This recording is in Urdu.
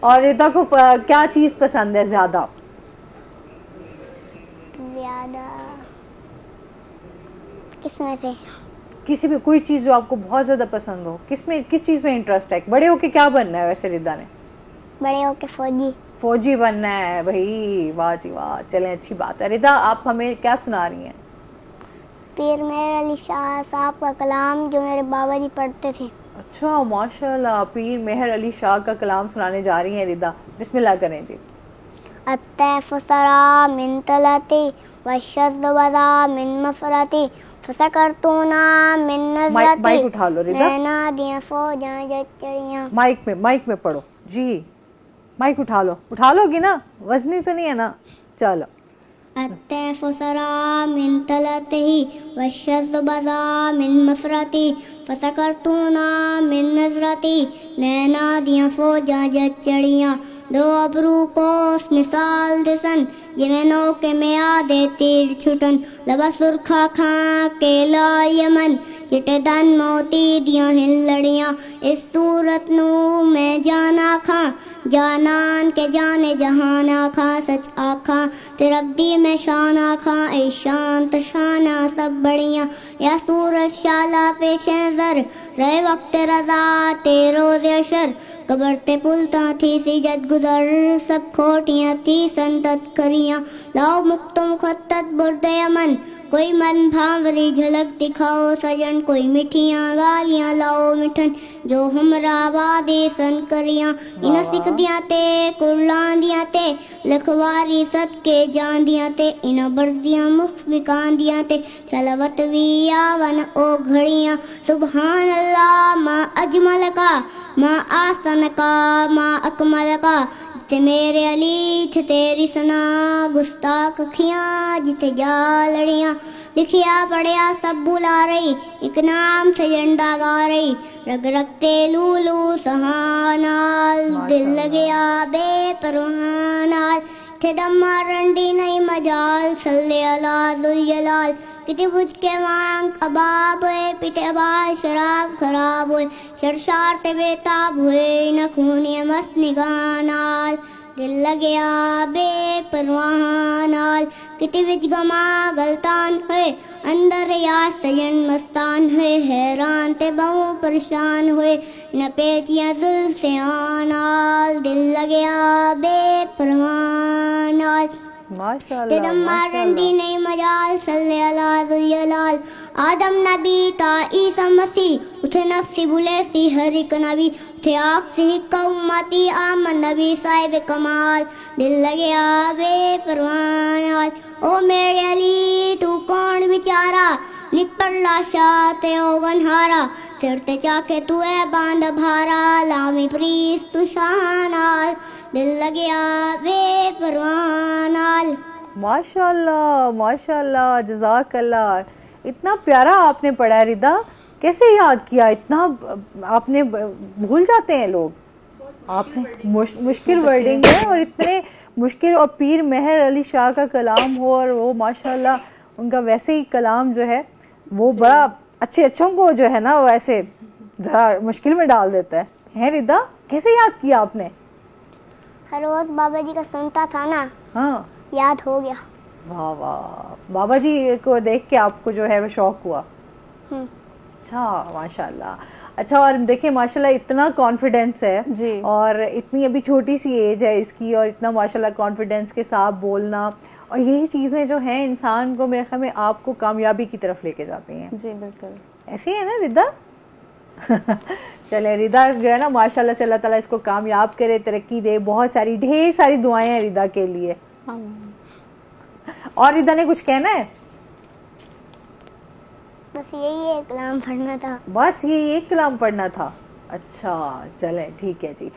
اور ردا کو کیا چیز پسند ہے زیادہ؟ زیادہ کس میں سے؟ کسی بھی کوئی چیز جو آپ کو بہت زیادہ پسند ہو، کس چیز میں انٹرسٹ ہے؟ بڑے ہو کے کیا بننا ہے ویسے ردا نے؟ بڑے ہو کے فوجی بننا ہے بھائی، واہ جی واہ، چلیں اچھی بات ہے۔ ردا آپ ہمیں کیا سنا رہی ہیں؟ پیر مہر علی شاہ صاحب کا کلام جو میرے بابا جی پڑھتے تھے۔ اچھا ماشاء اللہ، پیر مہر علی شاہ کا کلام سنانے جا رہی ہیں ردا، بسم اللہ کریں جی۔ الطیف سرا من طلتی والشذ وذا من مفرتی فسکرتونا من نظرتی مائک اٹھا لو ردا، نینا دیاں فوجاں جت چڑیاں۔ مائک میں پڑھو جی، مائک اٹھا لو گی نا، وزنی تو نہیں ہے نا؟ چلو۔ الطیف سرا من طلتی والشذ وذا من مفرتی فسکرتونا من نظرتی نینا دیاں فوجاں جت چڑیاں۔ دو ابرو کو اس مثال دسن جویں نوکے میں آدھے تیر چھٹن لبا سرخا کھاں کے لا یمن چٹے دن موتی دیاں ہن لڑیاں۔ اس صورت نو میں جانا کھاں جانان کے جانے جہان آکھاں سچ آکھاں تے رب دی میں شان آکھاں اے شان تو شانہ سب بڑیاں۔ یا سورج شالا پیشیں زر رہے وقت رضا تے روز اشر قبر تے پلتاں تھی سی جد گزر سب کھوٹیاں تھی سنتت کریاں۔ لاؤ مکتم مخطط برد یمن کوئی من بھاوری جھلک دکھاؤ سجن کوئی میٹھیاں گالیاں لاؤ مٹھن جو ہمرا بادی سن کریاں۔ انہاں سکھ دیاں تے کرلان دیاں تے لکھواری صدقے جان دیاں تے انہاں بردیاں مخ بکان دیاں تے سلوت وی آون او گھڑیاں۔ سبحان اللہ ما اجمل کا ما آسن کا ما اکمل کا جتے میرے علی تھے تیری سنا گستاخ کھیاں جتے جا لڑیاں۔ لکھیا پڑھیا سب بلا رہی ایک نام سے جھنڈا گا رہی رگ رگتے لولو سہانال دل لگیا بے پروانال تھے دما رنڈی نہیں مجال صلی اللہ ذوالجلال کتی بجھ کے مانگ کباب ہوئے پیتے بال شراب خراب ہوئے سرشار تے بیتاب ہوئے نہ خونی مست نگانال دل لگیا بے پروانال کتی بجھ گما گلتان ہوئے اندر یا سجن مستان ہوئے حیران تے بہوں پریشان ہوئے نہ پیچیاں ظلم سے آنال دل لگیا بے پروانال تے دما رنڈی نہیں مجال صلی اللہ ذوالجلال آدم نبی تا عیسیٰ مسیح اتھے نفسی بھولے سی ہر ایک نبی اتھے آگ سے ہکا امتی آمن نبی صاحب کمال دل لگیا بے پروانال او میرے علی تو کون بیچارا نپڑ لاشا تے اوگن ہارا سر تے چاکے تو اے باندھ بھارا لامی پریس تو شانال دل لگیا بے پروانال۔ ماشاء اللہ جزاک اللہ، اتنا پیارا آپ نے پڑھا ہے ردا، کیسے یاد کیا؟ اتنا آپ نے بھول جاتے ہیں لوگ، آپ نے مشکل ورڈنگ ہے اور اتنے مشکل، اور پیر مہر علی شاہ کا کلام ہو اور وہ ماشاءاللہ ان کا ویسے ہی کلام جو ہے وہ بڑا اچھوں کو جو ہے نا وہ ایسے ذرا مشکل میں ڈال دیتا ہے ردا، کیسے یاد کیا آپ نے؟ ہر روز بابا جی کا سنتا تھا نا، ہاں یاد ہو گیا۔ واہ واہ، بابا جی کو دیکھ کے آپ کو جو ہے وہ شوق ہوا؟ اچھا ماشاء اللہ۔ اچھا، اور دیکھیں ماشاء اللہ اتنا کانفیڈینس ہے جی، اور اتنی ابھی چھوٹی سی ایج ہے اس کی، اور اتنا ماشاء اللہ کانفیڈینس کے ساتھ بولنا، اور یہی چیزیں جو ہیں انسان کو میرے خیال میں آپ کو کامیابی کی طرف لے کے جاتی ہیں۔ جی بالکل ایسے ہی ہے نا ردا؟ چلے ردا جو ہے نا ماشاء اللہ سے اللہ تعالیٰ اس کو کامیاب کرے، ترقی دے، بہت ساری ڈھیر ساری دعائیں ہیں ردا کے لیے۔ اور ردا نے کچھ کہنا ہے؟ بس یہی ایک کلام پڑھنا تھا۔ بس یہ ایک کلام پڑھنا تھا، اچھا چلیں ٹھیک ہے جی۔